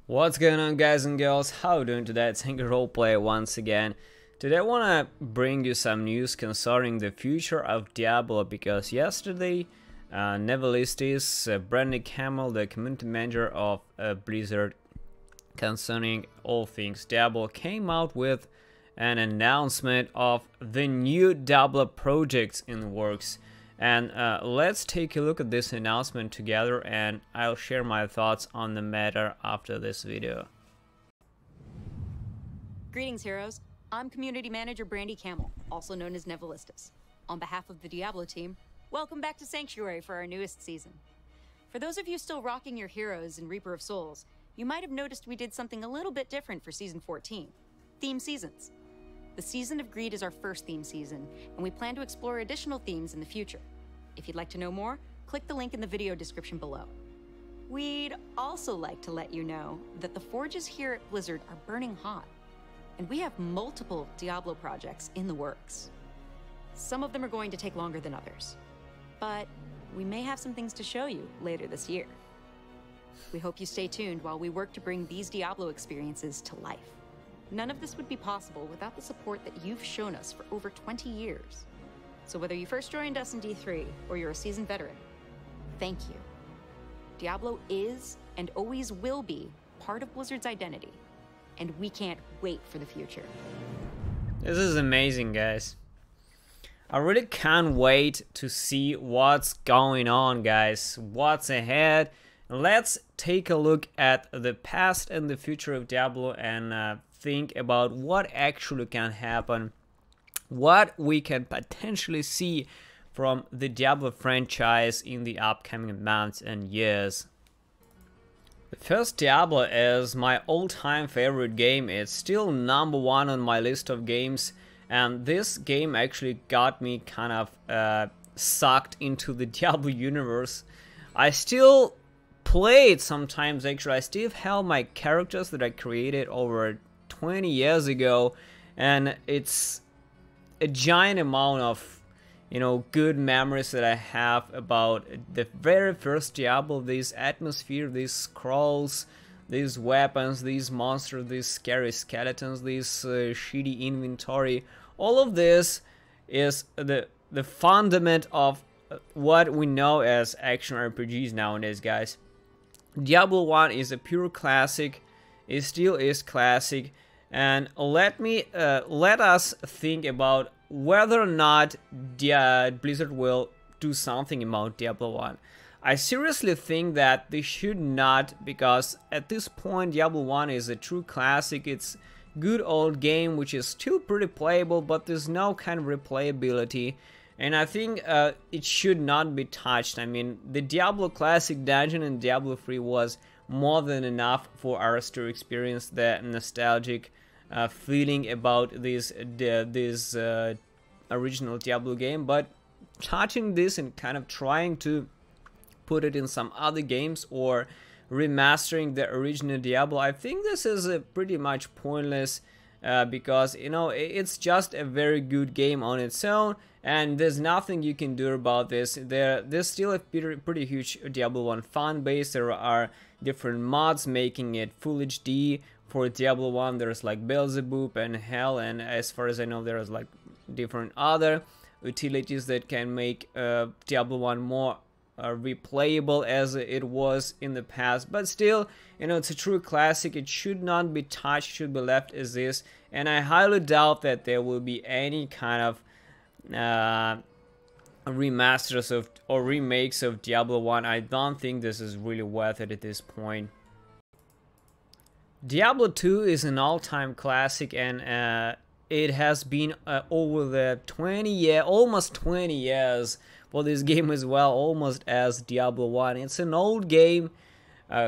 What's going on, guys and girls? How you doing today? It's Hanky Roleplay once again. Today I want to bring you some news concerning the future of Diablo, because yesterday Nevelistis, Brandy Camel, the community manager of Blizzard concerning all things Diablo, came out with an announcement of the new Diablo projects in the works. And let's take a look at this announcement together, and I'll share my thoughts on the matter after this video. Greetings, heroes. I'm Community Manager Brandy Camel, also known as Nevelistis. On behalf of the Diablo team, welcome back to Sanctuary for our newest season. For those of you still rocking your heroes in Reaper of Souls, you might have noticed we did something a little bit different for Season 14. Theme seasons. The Season of Greed is our first theme season, and we plan to explore additional themes in the future. If you'd like to know more, click the link in the video description below. We'd also like to let you know that the forges here at Blizzard are burning hot, and we have multiple Diablo projects in the works. Some of them are going to take longer than others, but we may have some things to show you later this year. We hope you stay tuned while we work to bring these Diablo experiences to life. None of this would be possible without the support that you've shown us for over 20 years. So whether you first joined us in D3 or you're a seasoned veteran, thank you. Diablo is and always will be part of Blizzard's identity, and we can't wait for the future. This is amazing, guys. I really can't wait to see what's going on, guys. What's ahead. Let's take a look at the past and the future of Diablo and think about what actually can happen, what we can potentially see from the Diablo franchise in the upcoming months and years. The first Diablo is my all-time favorite game. It's still #1 on my list of games, and this game actually got me kind of sucked into the Diablo universe. I still play it sometimes. Actually, I still have my characters that I created over 20 years ago, and it's a giant amount of, good memories that I have about the very first Diablo. This atmosphere, these scrolls, these weapons, these monsters, these scary skeletons, this shitty inventory. All of this is the fundament of what we know as action RPGs nowadays, guys. Diablo 1 is a pure classic. It still is classic. And let us think about whether or not Blizzard will do something about Diablo 1. I seriously think that they should not, because at this point Diablo 1 is a true classic. It's good old game which is still pretty playable, but there's no kind of replayability. And I think it should not be touched. I mean, the Diablo Classic Dungeon in Diablo 3 was more than enough for us to experience the nostalgic feeling about this original Diablo game. But touching this and kind of trying to put it in some other games or remastering the original Diablo, I think this is pretty much pointless, because it's just a very good game on its own, and there's nothing you can do about this. There's still a pretty huge Diablo 1 fan base. There are different mods making it full HD for Diablo 1. There's like Beelzebub and Hell, and as far as I know, there's like different other utilities that can make Diablo 1 more replayable as it was in the past. But still, it's a true classic. It should not be touched, should be left as is, and I highly doubt that there will be any kind of remasters of or remakes of Diablo 1. I don't think this is really worth it at this point. Diablo 2 is an all-time classic, and it has been over the almost 20 years for this game as well, almost as Diablo 1. It's an old game,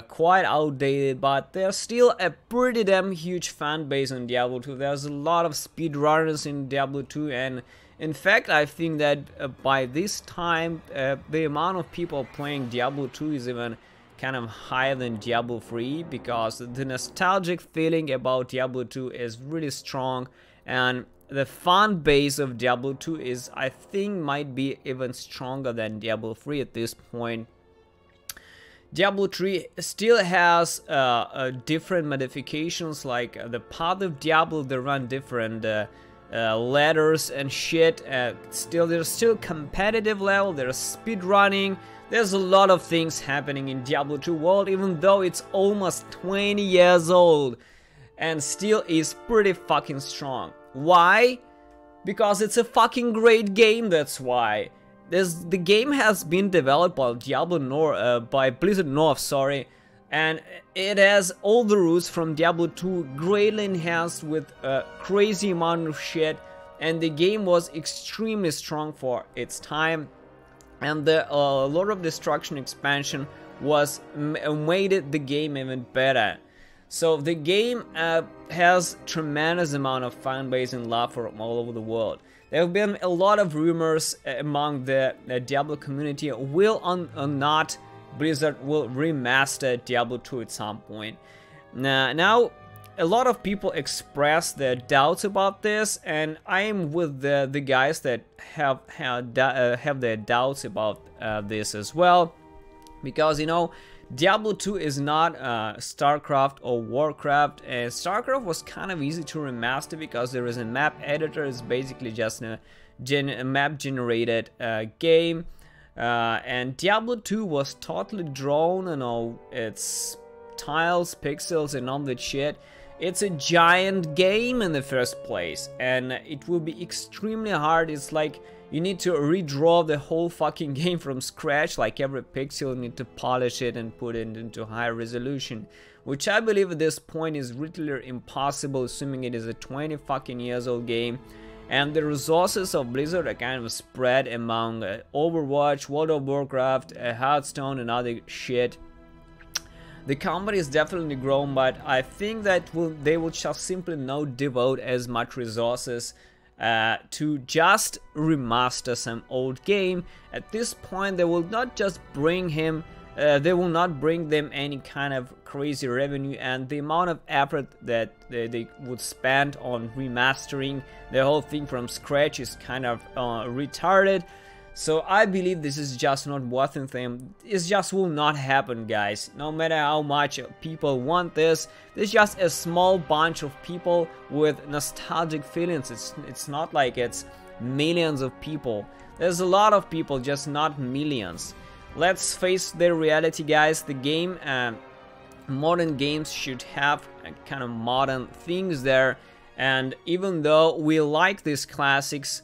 quite outdated, but there's still a pretty damn huge fan base on Diablo 2. There's a lot of speedrunners in Diablo 2, and in fact, I think that by this time, the amount of people playing Diablo 2 is even kind of higher than Diablo 3, because the nostalgic feeling about Diablo 2 is really strong, and the fan base of Diablo 2 is, I think, might be even stronger than Diablo 3 at this point. Diablo 3 still has different modifications, like the path of Diablo. They run different ladders and shit. There's still competitive level, there's speed running, there's a lot of things happening in Diablo 2 world, even though it's almost 20 years old and still is pretty fucking strong. Why? Because it's a fucking great game, that's why. The game has been developed by Blizzard North, sorry, and it has all the rules from Diablo 2 greatly enhanced with a crazy amount of shit, and the game was extremely strong for its time, and the Lord of Destruction expansion made the game even better. So the game has tremendous amount of fan base and love from all over the world. There have been a lot of rumors among the Diablo community. Will or not Blizzard will remaster Diablo 2 at some point. Now a lot of people express their doubts about this, and I am with the guys that have their doubts about this as well, because you know, Diablo 2 is not StarCraft or Warcraft. StarCraft was kind of easy to remaster because there is a map editor. It's basically just a map generated game. And Diablo 2 was totally drawn, you know, it's tiles, pixels and all that shit. It's a giant game in the first place, and it will be extremely hard. It's like you need to redraw the whole fucking game from scratch, like every pixel you need to polish it and put it into high resolution, which I believe at this point is literally impossible, assuming it is a 20 fucking years old game. And the resources of Blizzard are kind of spread among Overwatch, World of Warcraft, Hearthstone and other shit. The company is definitely grown, but I think that they will just simply not devote as much resources to just remaster some old game. At this point, they will not just bring them any kind of crazy revenue, and the amount of effort that they would spend on remastering the whole thing from scratch is kind of retarded. So I believe this is just not worth it. It just will not happen, guys. No matter how much people want this, there's just a small bunch of people with nostalgic feelings. It's not like it's millions of people. There's a lot of people, just not millions. Let's face the reality, guys. The game, modern games should have kind of modern things there. And even though we like these classics,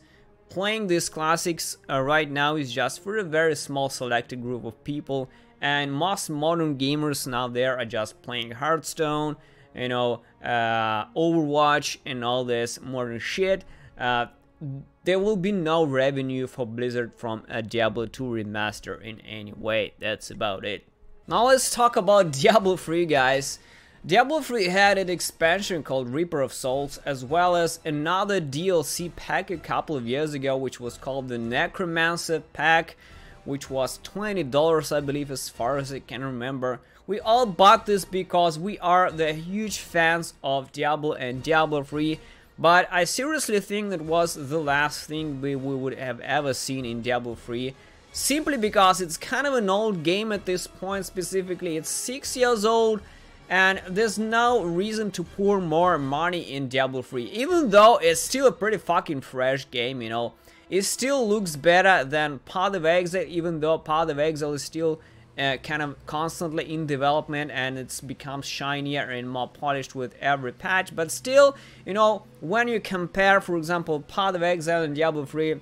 playing these classics right now is just for a very small selected group of people, and most modern gamers now there are just playing Hearthstone, you know, Overwatch and all this modern shit. There will be no revenue for Blizzard from a Diablo 2 remaster in any way. That's about it. Now let's talk about Diablo 3, guys. Diablo 3 had an expansion called Reaper of Souls, as well as another DLC pack a couple of years ago, which was called the Necromancer pack, which was $20, I believe, as far as I can remember. We all bought this because we are the huge fans of Diablo and Diablo 3, but I seriously think that was the last thing we would have ever seen in Diablo 3, simply because it's kind of an old game at this point. Specifically, it's 6 years old, and there's no reason to pour more money in Diablo 3, even though it's still a pretty fucking fresh game, you know. It still looks better than Path of Exile, even though Path of Exile is still kind of constantly in development, and it's become shinier and more polished with every patch. But still, you know, when you compare, for example, Path of Exile and Diablo 3,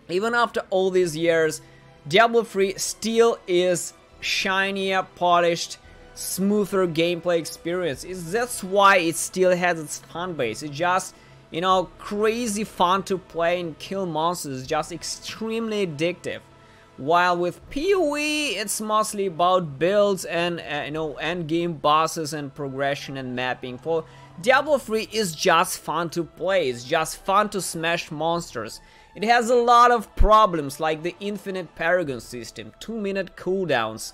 even after all these years, Diablo 3 still is shinier, polished, smoother gameplay experience. That's why it still has its fan base. It's just, you know, crazy fun to play and kill monsters. It's just extremely addictive. While with PoE, it's mostly about builds and you know, end game bosses and progression and mapping. For Diablo 3 is just fun to play. It's just fun to smash monsters. It has a lot of problems, like the infinite paragon system, 2-minute cooldowns,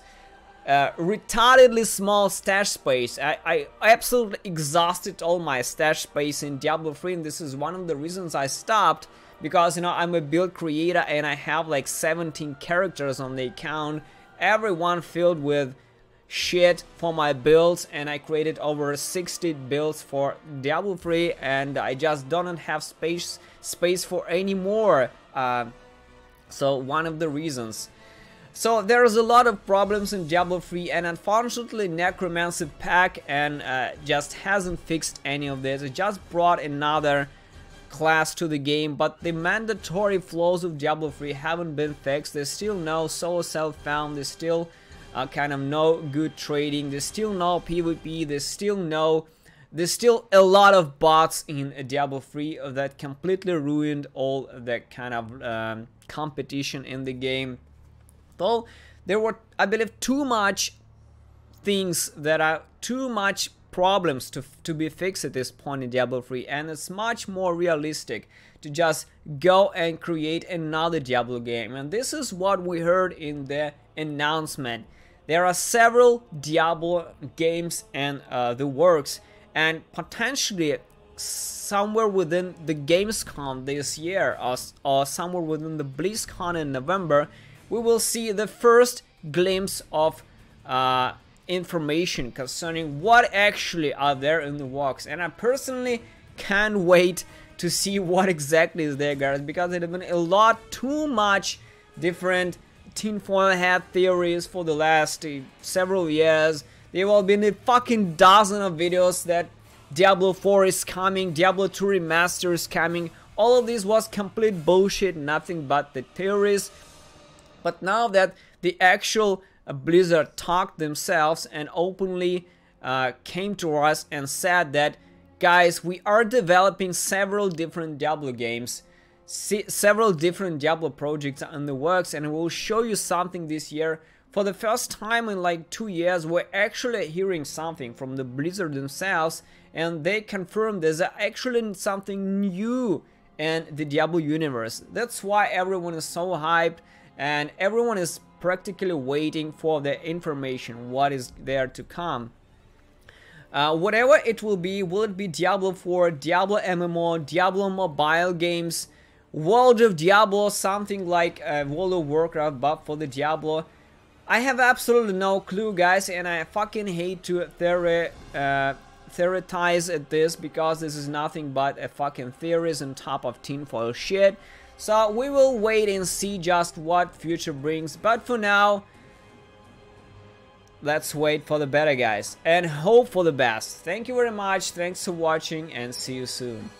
retardedly small stash space. I absolutely exhausted all my stash space in Diablo 3, and this is one of the reasons I stopped, because, you know, I'm a build creator and I have like 17 characters on the account, everyone filled with shit for my builds, and I created over 60 builds for Diablo 3, and I just don't have space for any more. So one of the reasons. So there's a lot of problems in Diablo 3, and unfortunately Necromancy Pack and just hasn't fixed any of this. It just brought another class to the game, but the mandatory flaws of Diablo 3 haven't been fixed. There's still no solo self-found, there's still kind of no good trading, there's still no PvP, there's still a lot of bots in Diablo 3 that completely ruined all the kind of competition in the game. So there were, I believe, too much things that are too much problems to be fixed at this point in Diablo 3, and it's much more realistic to just go and create another Diablo game. And this is what we heard in the announcement. There are several Diablo games in the works, and potentially somewhere within the Gamescom this year, or somewhere within the BlizzCon in November, we will see the first glimpse of information concerning what actually are there in the works. And I personally can't wait to see what exactly is there, guys, because it has been a lot too much different tinfoil hat theories for the last several years. There will be a fucking dozen of videos that Diablo 4 is coming, Diablo 2 Remaster is coming. All of this was complete bullshit, nothing but the theories. But now that the actual Blizzard talked themselves and openly came to us and said that, guys, we are developing several different Diablo games, several different Diablo projects are in the works, and we'll show you something this year. For the first time in like 2 years, we're actually hearing something from the Blizzard themselves, and they confirmed there's actually something new in the Diablo universe. That's why everyone is so hyped, and everyone is practically waiting for the information, what is there to come. Whatever it will it be Diablo 4, Diablo MMO, Diablo mobile games, World of Diablo, something like World of Warcraft, but for the Diablo? I have absolutely no clue, guys, and I fucking hate to theorize at this, because this is nothing but a fucking theories on top of tinfoil shit. So we will wait and see just what future brings, but for now, let's wait for the better, guys, and hope for the best. Thank you very much, thanks for watching, and see you soon.